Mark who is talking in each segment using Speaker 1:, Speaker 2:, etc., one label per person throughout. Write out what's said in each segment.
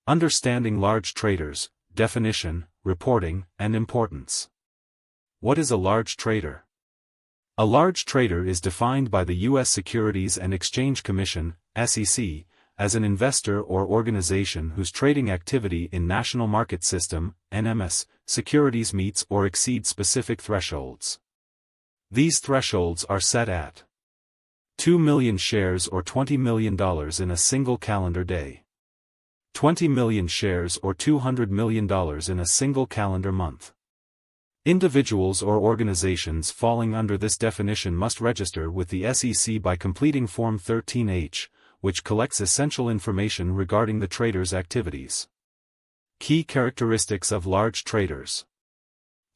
Speaker 1: Understanding large traders, definition, reporting, and importance. What is a large trader? A large trader is defined by the U.S. Securities and Exchange Commission, SEC, as an investor or organization whose trading activity in national market system, NMS, securities meets or exceeds specific thresholds. These thresholds are set at 2 million shares or $20 million in a single calendar day. 20 million shares or $200 million in a single calendar month. Individuals or organizations falling under this definition must register with the SEC by completing Form 13H, which collects essential information regarding the trader's activities. Key characteristics of large traders.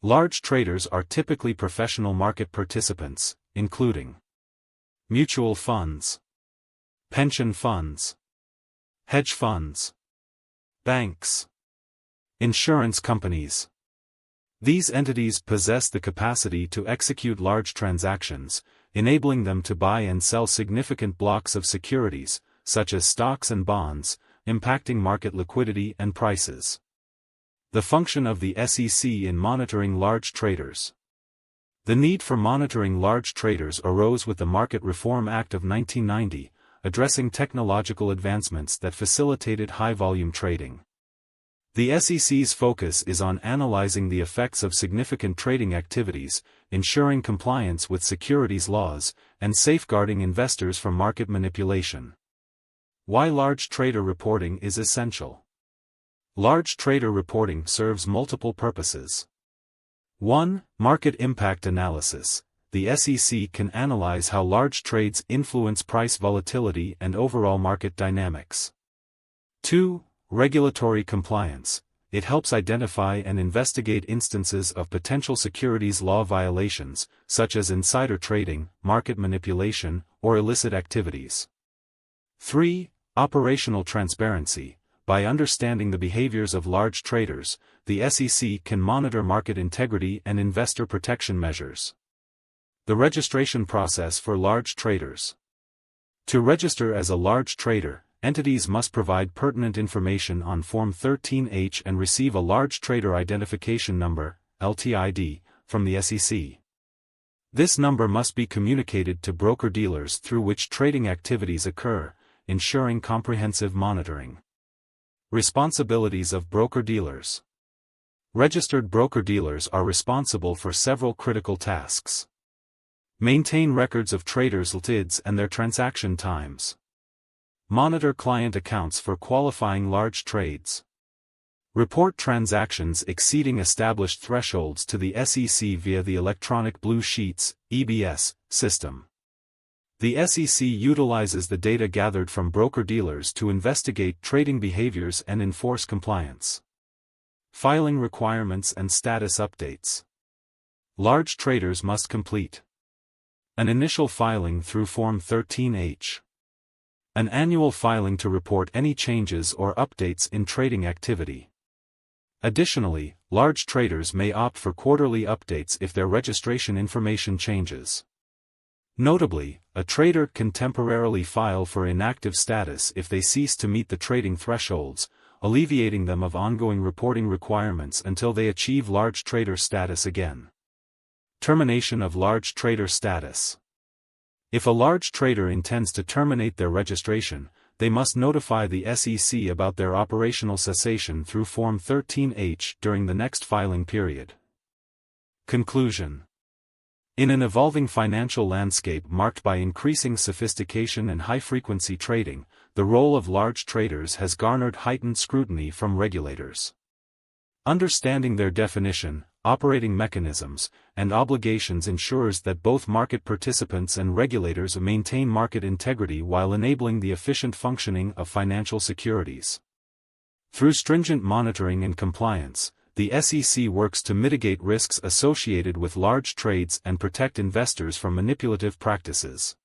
Speaker 1: Large traders are typically professional market participants, including mutual funds, pension funds, hedge funds, banks, insurance companies. These entities possess the capacity to execute large transactions, enabling them to buy and sell significant blocks of securities, such as stocks and bonds, impacting market liquidity and prices. The function of the SEC in monitoring large traders. The need for monitoring large traders arose with the Market Reform Act of 1990, addressing technological advancements that facilitated high-volume trading. The SEC's focus is on analyzing the effects of significant trading activities, ensuring compliance with securities laws, and safeguarding investors from market manipulation. Why large trader reporting is essential. Large trader reporting serves multiple purposes. 1. Market impact analysis. The SEC can analyze how large trades influence price volatility and overall market dynamics. 2. Regulatory compliance. It helps identify and investigate instances of potential securities law violations, such as insider trading, market manipulation, or illicit activities. 3. Operational transparency. By understanding the behaviors of large traders, the SEC can monitor market integrity and investor protection measures. The registration process for large traders. To register as a large trader, entities must provide pertinent information on Form 13H and receive a Large Trader Identification Number, LTID, from the SEC. This number must be communicated to broker-dealers through which trading activities occur, ensuring comprehensive monitoring. Responsibilities of broker-dealers. Registered broker-dealers are responsible for several critical tasks. Maintain records of traders' LTIDs and their transaction times. Monitor client accounts for qualifying large trades. Report transactions exceeding established thresholds to the SEC via the Electronic Blue Sheets (EBS) system. The SEC utilizes the data gathered from broker-dealers to investigate trading behaviors and enforce compliance. Filing requirements and status updates. Large traders must complete an initial filing through Form 13H. An annual filing to report any changes or updates in trading activity. Additionally, large traders may opt for quarterly updates if their registration information changes. Notably, a trader can temporarily file for inactive status if they cease to meet the trading thresholds, alleviating them of ongoing reporting requirements until they achieve large trader status again. Termination of large trader status. If a large trader intends to terminate their registration, they must notify the SEC about their operational cessation through Form 13H during the next filing period. Conclusion. In an evolving financial landscape marked by increasing sophistication and high-frequency trading, the role of large traders has garnered heightened scrutiny from regulators. Understanding their definition, operating mechanisms, and obligations ensures that both market participants and regulators maintain market integrity while enabling the efficient functioning of financial securities. Through stringent monitoring and compliance, the SEC works to mitigate risks associated with large trades and protect investors from manipulative practices.